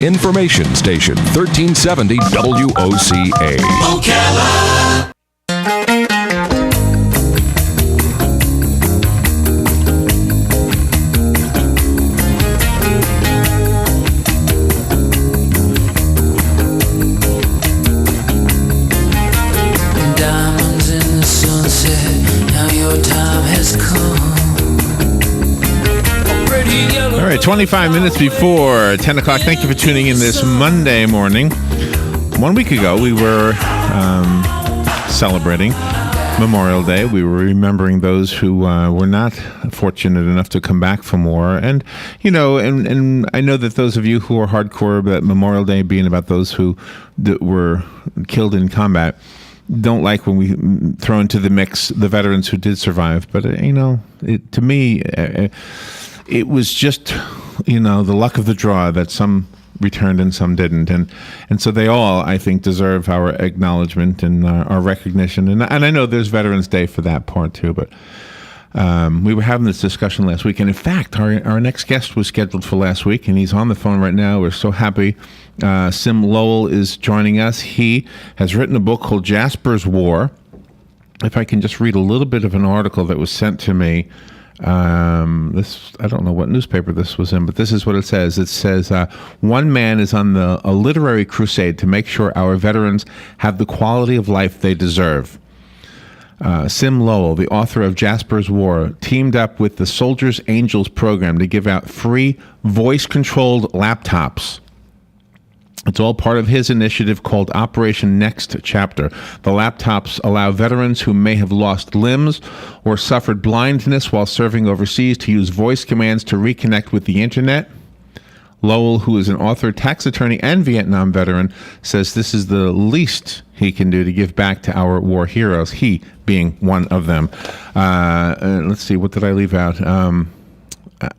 Information Station 1370 WOCA. WOCA. Diamonds in the sunset, now your time has come. All right, 25 minutes before 10 o'clock. Thank you for tuning in this Monday morning. 1 week ago, we were celebrating Memorial Day. We were remembering those who were not fortunate enough to come back from war. And, you know, and I know that those of you who are hardcore about Memorial Day being about those who were killed in combat don't like when we throw into the mix the veterans who did survive. But, you know, to me, it was just, you know, the luck of the draw that some returned and some didn't. And so they all, I think, deserve our acknowledgement and our recognition. And I know there's Veterans Day for that part, too. But we were having this discussion last week. And, in fact, our next guest was scheduled for last week, and he's on the phone right now. We're so happy. Cym Lowell is joining us. He has written a book called Jasper's War. If I can just read a little bit of an article that was sent to me. This, I don't know what newspaper this was in, but this is what it says. It says, one man is on a literary crusade to make sure our veterans have the quality of life they deserve. Cym Lowell, the author of Jasper's War, teamed up with the Soldiers Angels program to give out free voice-controlled laptops. It's all part of his initiative called Operation Next Chapter. The laptops allow veterans who may have lost limbs or suffered blindness while serving overseas to use voice commands to reconnect with the internet. Lowell, who is an author, tax attorney, and Vietnam veteran, says this is the least he can do to give back to our war heroes, he being one of them. Let's see, what did I leave out?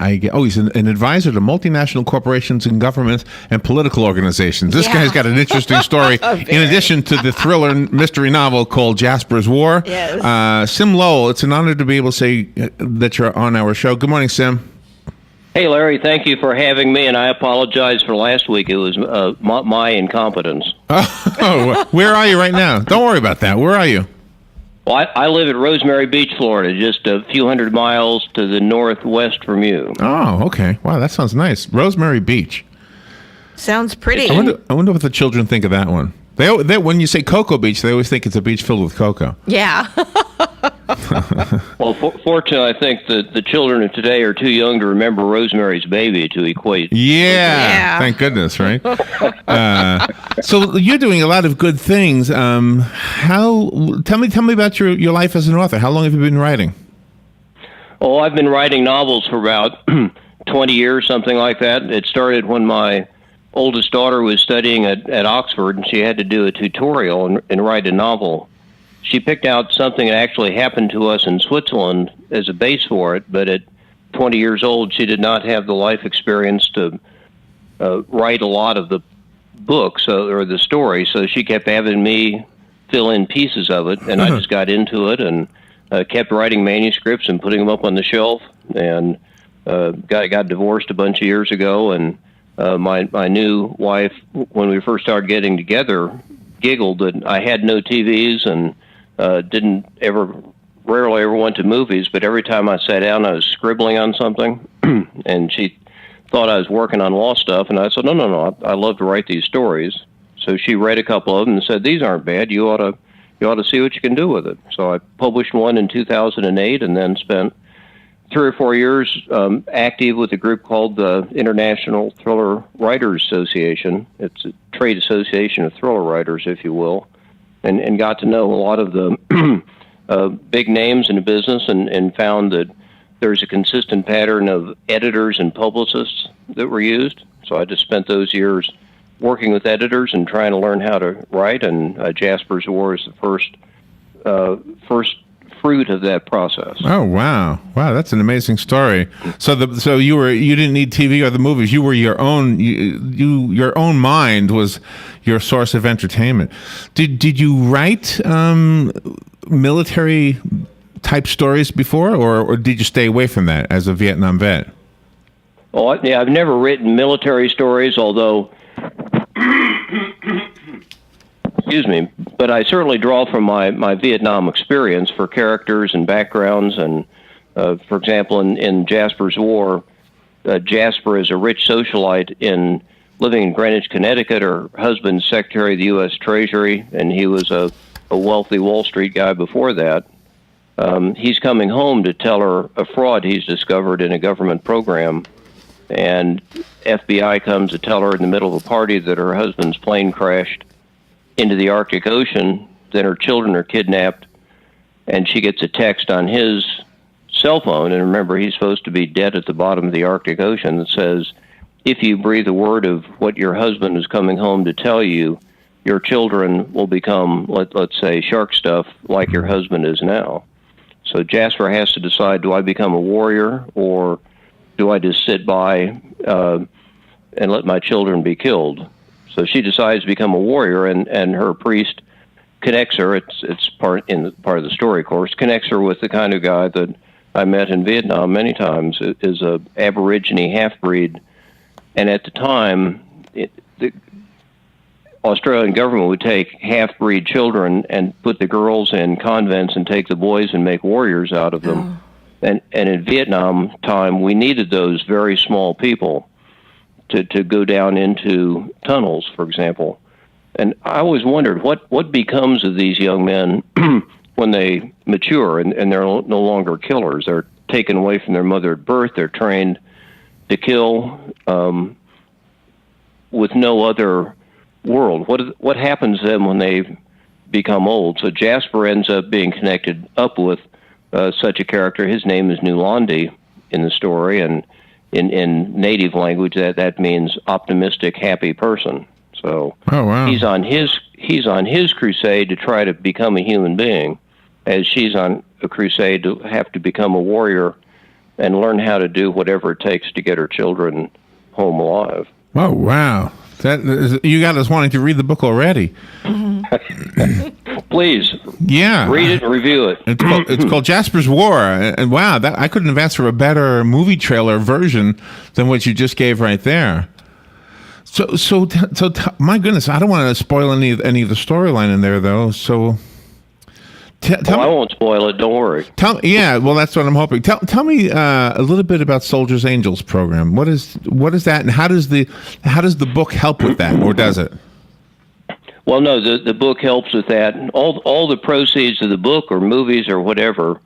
He's an advisor to multinational corporations and governments and political organizations. This guy's got an interesting story in addition to the thriller mystery novel called Jasper's War. Yes. Cym Lowell, it's an honor to be able to say that you're on our show. Good morning, Cym. Hey, Larry, thank you for having me, and I apologize for last week. It was my incompetence. Oh, where are you right now? Don't worry about that. Where are you? Well, I live at Rosemary Beach, Florida, just a few hundred miles to the northwest from you. Oh, okay. Wow, that sounds nice. Rosemary Beach. Sounds pretty. I wonder what the children think of that one. They when you say Cocoa Beach, they always think it's a beach filled with cocoa. Yeah. Well, fortunately, I think that the children of today are too young to remember Rosemary's Baby to equate. Yeah. Thank goodness, right? So you're doing a lot of good things. Tell me about your life as an author. How long have you been writing? Oh, I've been writing novels for about 20 years, something like that. It started when my oldest daughter was studying at Oxford, and she had to do a tutorial and write a novel. She picked out something that actually happened to us in Switzerland as a base for it, but at 20 years old, she did not have the life experience to write a lot of the books or the story, so she kept having me fill in pieces of it, and I just got into it and kept writing manuscripts and putting them up on the shelf, and got divorced a bunch of years ago, and my new wife, when we first started getting together, giggled that I had no TVs and rarely ever went to movies, but every time I sat down, I was scribbling on something, and she thought I was working on law stuff, and I said, no, I love to write these stories. So she read a couple of them and said, these aren't bad, you ought to see what you can do with it. So I published one in 2008 and then spent 3 or 4 years active with a group called the International Thriller Writers Association. It's a trade association of thriller writers, if you will, and got to know a lot of the big names in the business and found that there's a consistent pattern of editors and publicists that were used. So I just spent those years working with editors and trying to learn how to write, and Jasper's War is the first fruit of that process. Oh, wow, that's an amazing story. So you didn't need TV or the movies. You were your own. Your own mind was your source of entertainment. Did you write military type stories before, or did you stay away from that as a Vietnam vet? Well, yeah, I've never written military stories, although Excuse me, but I certainly draw from my Vietnam experience for characters and backgrounds. And for example, in Jasper's War, Jasper is a rich socialite living in Greenwich, Connecticut. Her husband's Secretary of the U.S. Treasury, and he was a wealthy Wall Street guy before that. He's coming home to tell her a fraud he's discovered in a government program, and FBI comes to tell her in the middle of a party that her husband's plane crashed into the Arctic Ocean. Then her children are kidnapped, and she gets a text on his cell phone, and remember, he's supposed to be dead at the bottom of the Arctic Ocean, that says, if you breathe a word of what your husband is coming home to tell you, your children will become, let's say, shark stuff like your husband is now. So Jasper has to decide, do I become a warrior, or do I just sit by and let my children be killed? So she decides to become a warrior, and her priest connects her. It's part of the story, of course. Connects her with the kind of guy that I met in Vietnam many times. It is a Aborigine half-breed, and at the time, the Australian government would take half-breed children and put the girls in convents and take the boys and make warriors out of them. And in Vietnam time, we needed those very small people to go down into tunnels, for example. And I always wondered what becomes of these young men when they mature and they're no longer killers. They're taken away from their mother at birth. They're trained to kill with no other world. What happens to them when they become old? So Jasper ends up being connected up with such a character. His name is Nulandi in the story, and in native language that means optimistic, happy person. So he's on his crusade to try to become a human being, as she's on a crusade to have to become a warrior and learn how to do whatever it takes to get her children home alive. Oh, wow. You got us wanting to read the book already. Please. Yeah. Read it and review it. It's called Jasper's War. And wow, I couldn't have asked for a better movie trailer version than what you just gave right there. So my goodness, I don't want to spoil any of the storyline in there, though. So I won't spoil it. Don't worry. Yeah, well, that's what I'm hoping. Tell me a little bit about Soldiers Angels program. What is that, and how does the book help with that, or does it? Well, no, the book helps with that. All the proceeds of the book or movies or whatever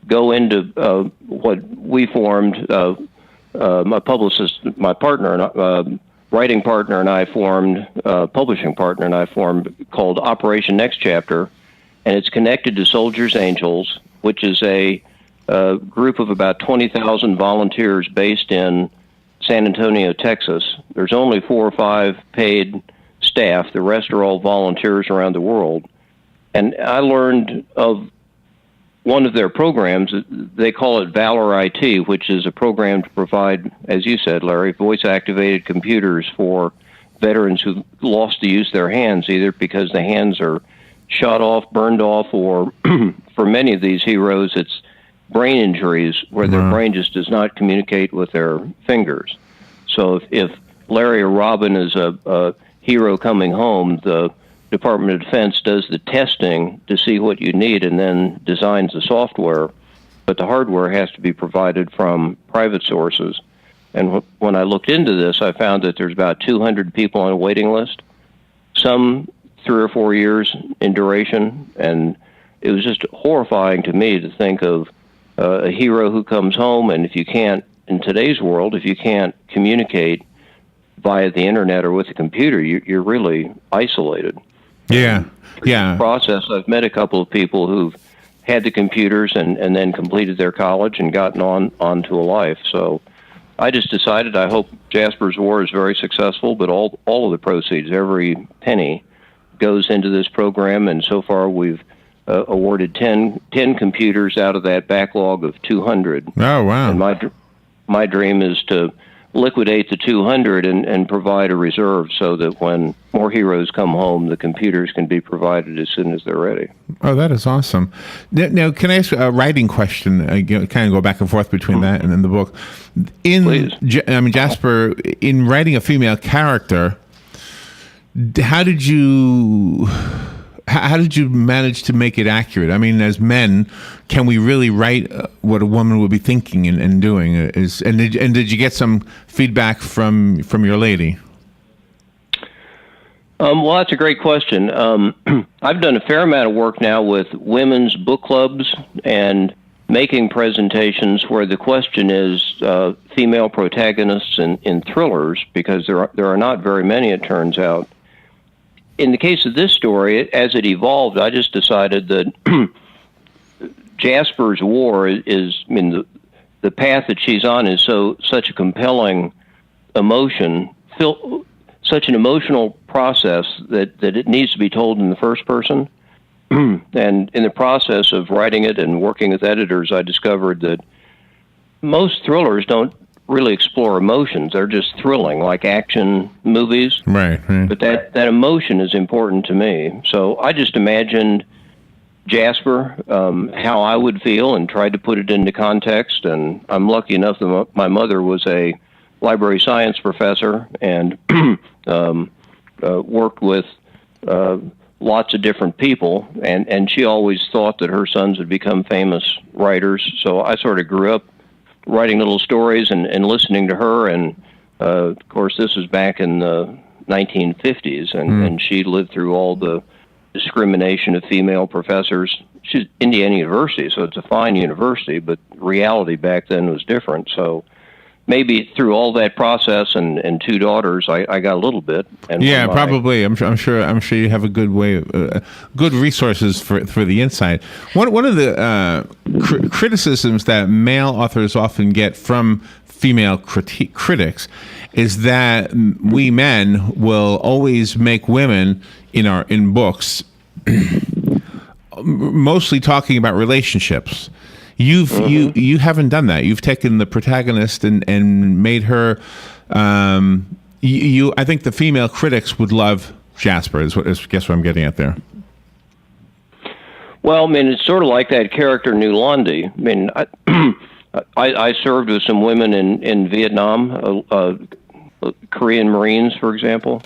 go into what we formed. My publicist, my partner, writing partner, and I formed, publishing partner, and I formed, called Operation Next Chapter. And it's connected to Soldiers Angels, which is a group of about 20,000 volunteers based in San Antonio, Texas. There's only 4 or 5 paid staff. The rest are all volunteers around the world. And I learned of one of their programs. They call it Valor IT, which is a program to provide, as you said, Larry, voice-activated computers for veterans who lost the use of their hands, either because the hands are shot off, burned off, or for many of these heroes, it's brain injuries where their brain just does not communicate with their fingers. So if Larry or Robin is a hero coming home, the Department of Defense does the testing to see what you need and then designs the software, but the hardware has to be provided from private sources. And when I looked into this, I found that there's about 200 people on a waiting list, some 3 or 4 years in duration, and it was just horrifying to me to think of a hero who comes home, and if you can't, in today's world, if you can't communicate via the internet or with a computer, you're really isolated. Yeah, yeah. Process. I've met a couple of people who've had the computers and then completed their college and gotten onto a life. So I just decided I hope Jasper's War is very successful, but all of the proceeds, every penny, goes into this program, and so far we've awarded 10 computers out of that backlog of 200. Oh, wow. And my dream is to liquidate the 200 and provide a reserve so that when more heroes come home, the computers can be provided as soon as they're ready. Oh, that is awesome. Now, can I ask a writing question? Kind of go back and forth between that and then the book. Please. Jasper, in writing a female character, how did you manage to make it accurate? I mean, as men, can we really write what a woman would be thinking and doing? And did you get some feedback from your lady? Well, that's a great question. I've done a fair amount of work now with women's book clubs and making presentations where the question is female protagonists in thrillers, because there are not very many, it turns out. In the case of this story, as it evolved, I just decided that Jasper's war is, I mean, the path that she's on is such a compelling emotion, such an emotional process that it needs to be told in the first person. And in the process of writing it and working with editors, I discovered that most thrillers don't really explore emotions. They're just thrilling, like action movies. Right. But that emotion is important to me. So I just imagined Jasper, how I would feel, and tried to put it into context. And I'm lucky enough that my mother was a library science professor and worked with lots of different people, and she always thought that her sons would become famous writers. So I sort of grew up writing little stories and listening to her. And of course, this was back in the 1950s, and she lived through all the discrimination of female professors. She's Indiana University, so it's a fine university, but reality back then was different. So maybe through all that process and two daughters, I got a little bit. And yeah, probably. I'm sure you have a good way, good resources for the insight. One of the criticisms that male authors often get from female critics is that we men will always make women in books mostly talking about relationships. You haven't done that. You've taken the protagonist and made her. I think the female critics would love Jasper. Is guess what I'm getting at there. Well, I mean, it's sort of like that character Nulandi. I mean, I served with some women in Vietnam, Korean Marines, for example,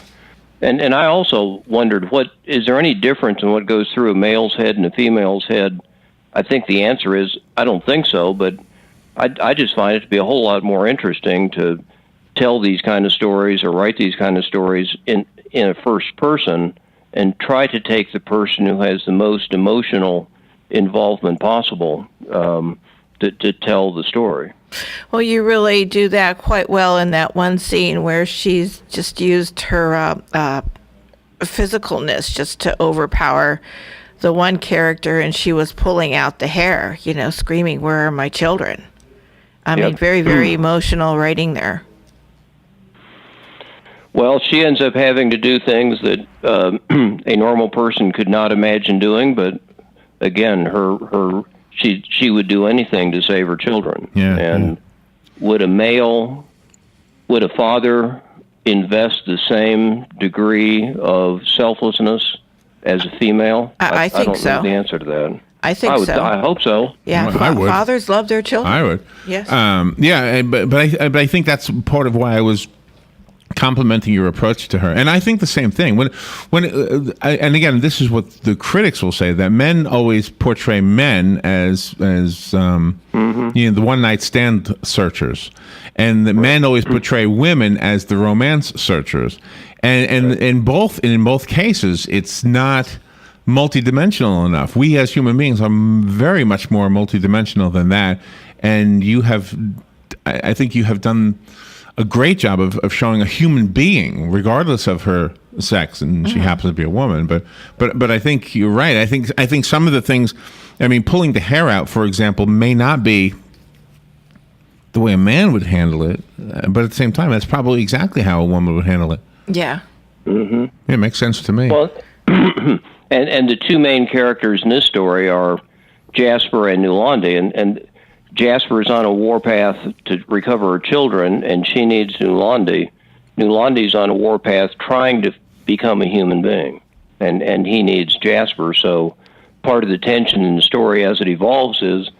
and I also wondered, is there any difference in what goes through a male's head and a female's head? I think the answer is I don't think so, but I just find it to be a whole lot more interesting to tell these kind of stories or write these kind of stories in a first person and try to take the person who has the most emotional involvement possible to tell the story. Well, you really do that quite well in that one scene where she's just used her physicalness just to overpower the one character, and she was pulling out the hair, screaming, "Where are my children?" I mean, very, very emotional writing there. Well, she ends up having to do things that a normal person could not imagine doing, but again, she would do anything to save her children. And would a father invest the same degree of selflessness as a female? I think I don't so. know the answer to that. I think so. I hope so. Yeah, I would. Fathers love their children. I would. Yes. But I think that's part of why I was complimenting your approach to her, and I think the same thing. And again, this is what the critics will say, that men always portray men as the one night stand searchers, and that men always portray women as the romance searchers. And in both cases, it's not multidimensional enough. We as human beings are very much more multidimensional than that. And I think you have done a great job of showing a human being, regardless of her sex, and she happens to be a woman. But I think you're right. I think some of the things, I mean, pulling the hair out, for example, may not be the way a man would handle it, but at the same time, that's probably exactly how a woman would handle it. Yeah. Mm-hmm. Yeah, it makes sense to me. Well, and the two main characters in this story are Jasper and Nulandi, and Jasper is on a warpath to recover her children, and she needs Nulandi. Nulandi's on a warpath trying to become a human being, and he needs Jasper. So part of the tension in the story as it evolves is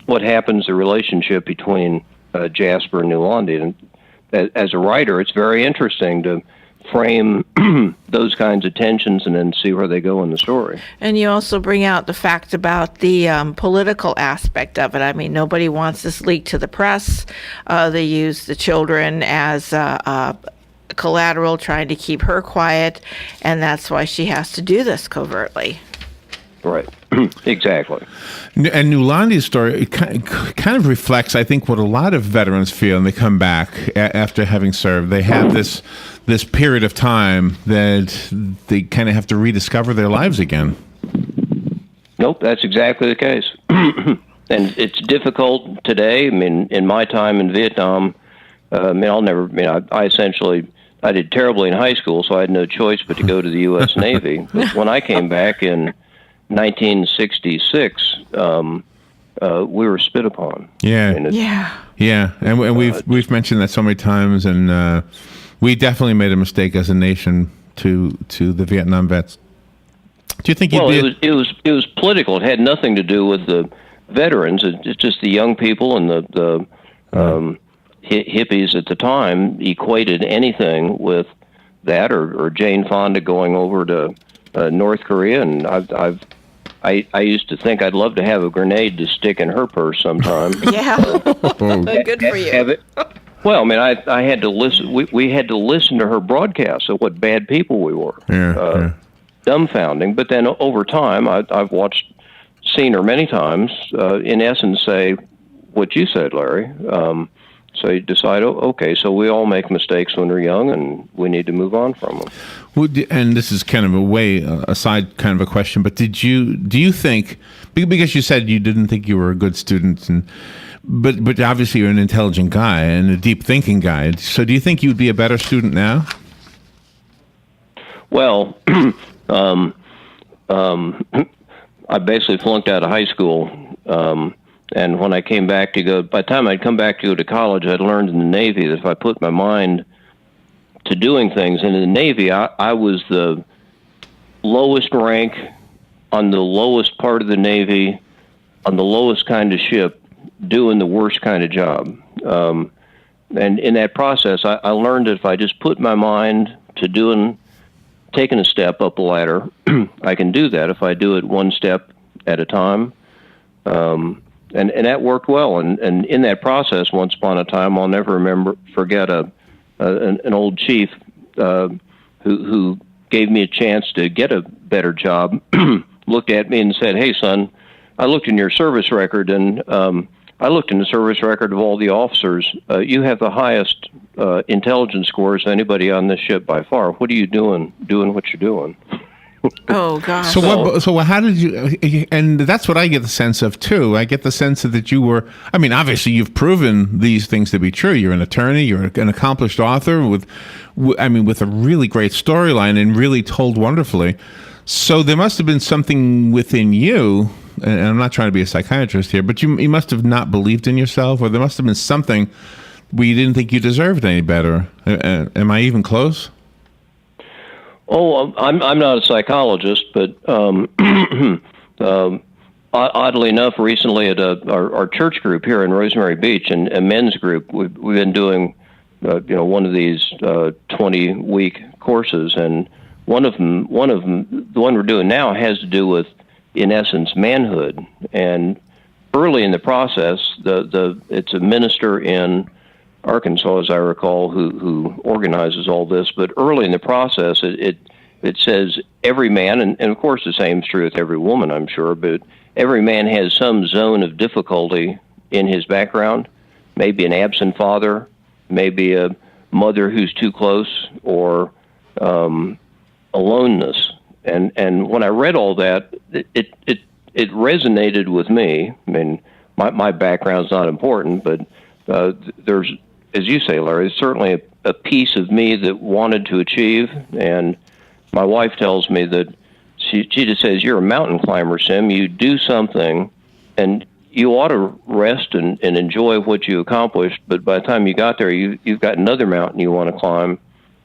what happens, the relationship between Jasper and Nulandi. And as a writer, it's very interesting to frame those kinds of tensions and then see where they go in the story. And you also bring out the fact about the political aspect of it. I mean, nobody wants this leaked to the press. They use the children as collateral, trying to keep her quiet, and that's why she has to do this covertly. Right. Exactly. And Nulandi's story it kind of reflects, I think, what a lot of veterans feel, and they come back after having served. They have this period of time that they kind of have to rediscover their lives again. Nope, that's exactly the case. And it's difficult today. I mean, in my time in Vietnam, I did terribly in high school, so I had no choice but to go to the U.S. Navy. But when I came back in 1966, we were spit upon. Yeah, and we've mentioned that so many times, and we definitely made a mistake as a nation to the Vietnam vets. Do you think it was political? It had nothing to do with the veterans. It's just the young people and the hippies at the time equated anything with that, or Jane Fonda going over to North Korea, and I used to think I'd love to have a grenade to stick in her purse sometime. Yeah, good for you. Well, I mean, I had to listen. We had to listen to her broadcasts of what bad people we were. Dumbfounding. But then over time, I've seen her many times. In essence, say what you said, Larry. So you decide, okay, so we all make mistakes when we're young, and we need to move on from them. And this is kind of a side kind of a question, but do you think, because you said you didn't think you were a good student, but obviously you're an intelligent guy and a deep thinking guy, so do you think you'd be a better student now? Well, I basically flunked out of high school. And when I came back by the time I'd come back to go to college, I'd learned in the Navy that if I put my mind to doing things, and in the Navy, I was the lowest rank on the lowest part of the Navy, on the lowest kind of ship, doing the worst kind of job. And in that process, I learned that if I just put my mind to taking a step up a ladder, I can do that if I do it one step at a time. And that worked well. And in that process, once upon a time, I'll never forget an old chief who gave me a chance to get a better job, looked at me and said, "Hey, son, I looked in your service record, and I looked in the service record of all the officers. You have the highest intelligence scores of anybody on this ship by far. What are you doing what you're doing?" Oh gosh. So how did you? And that's what I get the sense of too. I get the sense that you were. I mean, obviously, you've proven these things to be true. You're an attorney. You're an accomplished author with a really great storyline and really told wonderfully. So there must have been something within you. And I'm not trying to be a psychiatrist here, but you must have not believed in yourself, or there must have been something where you didn't think you deserved any better. Am I even close? Oh, I'm not a psychologist, but oddly enough, recently at our church group here in Rosemary Beach, and a men's group, we've been doing one of these 20-week courses, and one of them, the one we're doing now, has to do with, in essence, manhood. And early in the process, it's a minister in Arkansas, as I recall, who organizes all this. But early in the process, it says every man, and of course the same is true with every woman, I'm sure, but every man has some zone of difficulty in his background, maybe an absent father, maybe a mother who's too close, or aloneness. And when I read all that, it resonated with me. I mean, my background's not important, but there's, as you say, Larry, certainly a piece of me that wanted to achieve. And my wife tells me that she just says, "You're a mountain climber, Cym. You do something, and you ought to rest and enjoy what you accomplished. But by the time you got there, you've got another mountain you want to climb,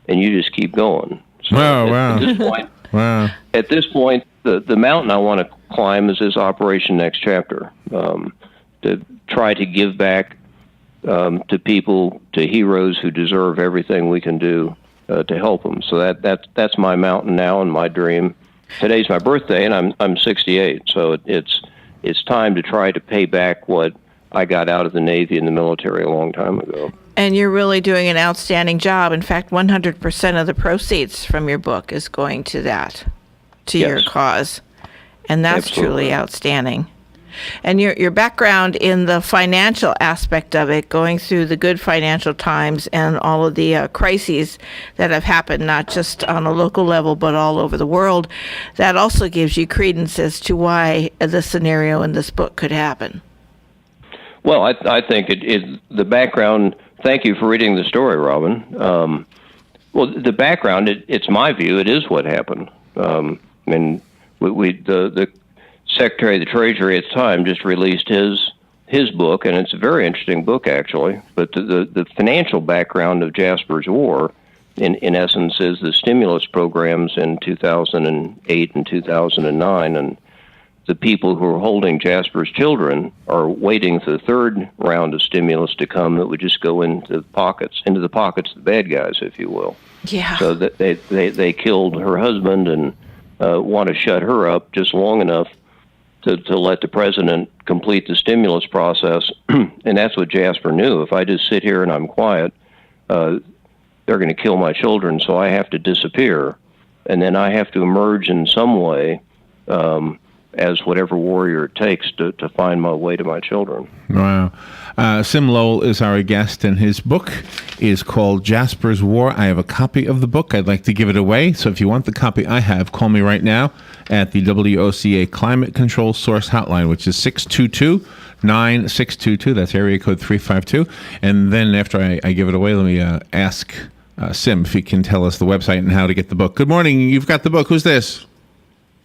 and you just keep going." So wow. At this point, wow. At this point, the mountain I want to climb is this Operation Next Chapter, to try to give back to people, to heroes who deserve everything we can do to help them. So that's my mountain now and my dream. Today's my birthday, and I'm 68. So it's time to try to pay back what I got out of the Navy and the military a long time ago. And you're really doing an outstanding job. In fact, 100% of the proceeds from your book is going to your cause. And that's Absolutely. truly outstanding. And your background in the financial aspect of it, going through the good financial times and all of the crises that have happened, not just on a local level, but all over the world, that also gives you credence as to why the scenario in this book could happen. Well, I think the background. Thank you for reading the story, Robin. Well, the background. It's my view. It is what happened. I mean, the Secretary of the Treasury at the time just released his book, and it's a very interesting book actually. But the financial background of Jasper's War, in essence, is the stimulus programs in 2008 and 2009, and the people who are holding Jasper's children are waiting for the third round of stimulus to come that would just go into the pockets of the bad guys, if you will. Yeah. So that they killed her husband and want to shut her up just long enough to let the president complete the stimulus process. And that's what Jasper knew. If I just sit here and I'm quiet, they're going to kill my children, so I have to disappear. And then I have to emerge in some way as whatever warrior it takes to find my way to my children. Wow. Cym Lowell is our guest, and his book is called Jasper's War. I have a copy of the book. I'd like to give it away. So if you want the copy I have, call me right now at the WOCA Climate Control Source Hotline, which is 622-9622. That's area code 352. And then after I give it away, let me ask Cym if he can tell us the website and how to get the book. Good morning. You've got the book. Who's this?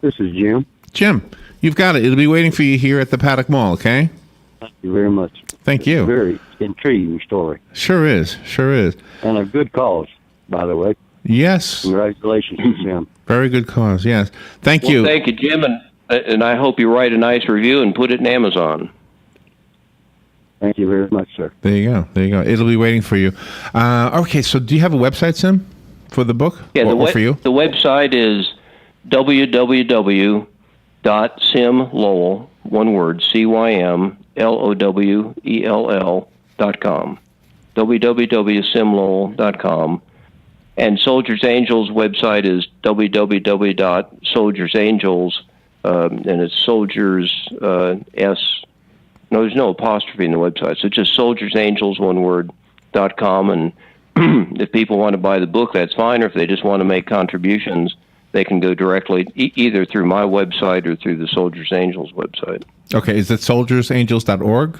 This is Jim. Jim, you've got it. It'll be waiting for you here at the Paddock Mall, okay? Thank you very much. Thank you. Very intriguing story. Sure is. Sure is. And a good cause, by the way. Yes. Congratulations to Jim. Very good cause, yes. Thank you. Thank you, Jim, and I hope you write a nice review and put it in Amazon. Thank you very much, sir. There you go. There you go. It'll be waiting for you. Okay, so do you have a website, Cym, for the book? Yeah, or for you? The website is www.cymlowell, one word, CYMLOWELL.com. www.cymlowell.com. And Soldiers Angels website is www.soldiersangels, and it's soldiers, there's no apostrophe in the website, so just soldiersangels, one word, .com. And if people want to buy the book, that's fine, or if they just want to make contributions, they can go directly either through my website or through the Soldiers Angels website. Okay, is it soldiersangels.org?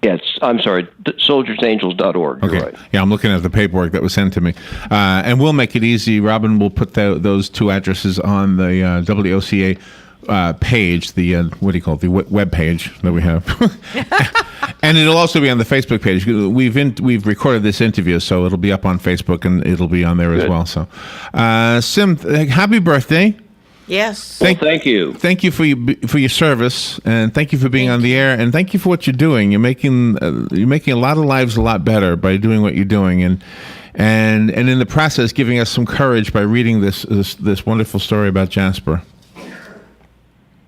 Yes, I'm sorry, soldiersangels.org. Okay. You're right. Yeah, I'm looking at the paperwork that was sent to me. And we'll make it easy. Robin will put those two addresses on the WOCA page, the what do you call it, the web page that we have. And it'll also be on the Facebook page. We've recorded this interview, so it'll be up on Facebook and it'll be on there as well. So, Cym, happy birthday! Yes. Thank you. Thank you for your service, and thank you for being on the air, and thank you for what you're doing. You're making a lot of lives a lot better by doing what you're doing, and in the process, giving us some courage by reading this wonderful story about Jasper.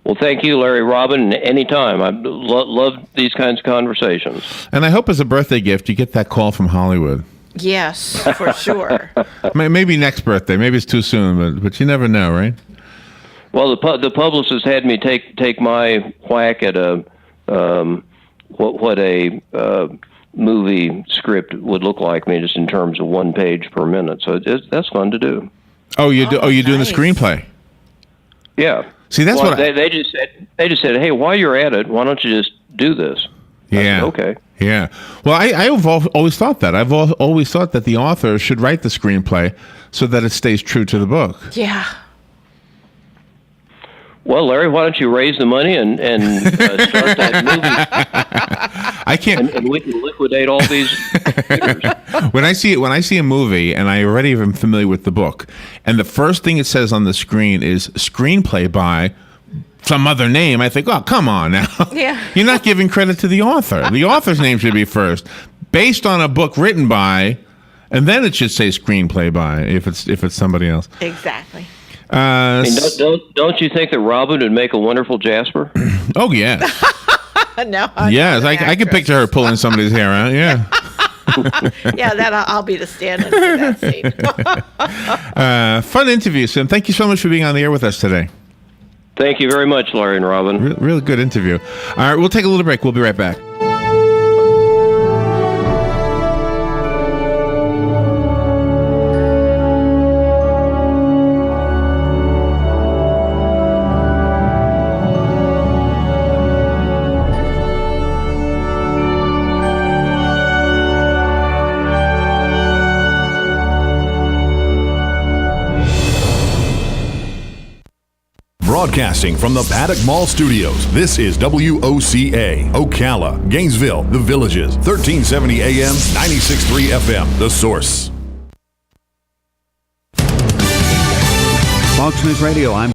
Well, thank you, Larry Robin. Anytime. I love these kinds of conversations. And I hope as a birthday gift you get that call from Hollywood. Yes, for sure. Maybe next birthday. Maybe it's too soon, but you never know, right? Well, the publicist had me take my whack at what a movie script would look like. I mean, just in terms of 1 page per minute. So that's fun to do. Oh, you're doing the screenplay. Yeah. See, that's what they just said. They just said, "Hey, while you're at it, why don't you just do this?" Yeah. Said, okay. Yeah. Well, I've always thought that. I've always thought that the author should write the screenplay so that it stays true to the book. Yeah. Well, Larry, why don't you raise the money and start that movie? I can't. And we can liquidate all these computers. When I see a movie and I already am familiar with the book, and the first thing it says on the screen is screenplay by some other name, I think, oh, come on now. Yeah. You're not giving credit to the author. The author's name should be first. Based on a book written by, And then it should say screenplay by if it's somebody else. Exactly. I mean, don't you think that Robin would make a wonderful Jasper? Oh yes. No. Yes, I can picture her pulling somebody's hair out. Yeah. Yeah, I'll be the stand-in for that scene. Fun interview, Cym. Thank you so much for being on the air with us today. Thank you very much, Larry and Robin. Really good interview. All right, we'll take a little break. We'll be right back. Broadcasting from the Paddock Mall Studios, this is WOCA, Ocala, Gainesville, The Villages, 1370 AM, 96.3 FM, The Source. Fox News Radio, I'm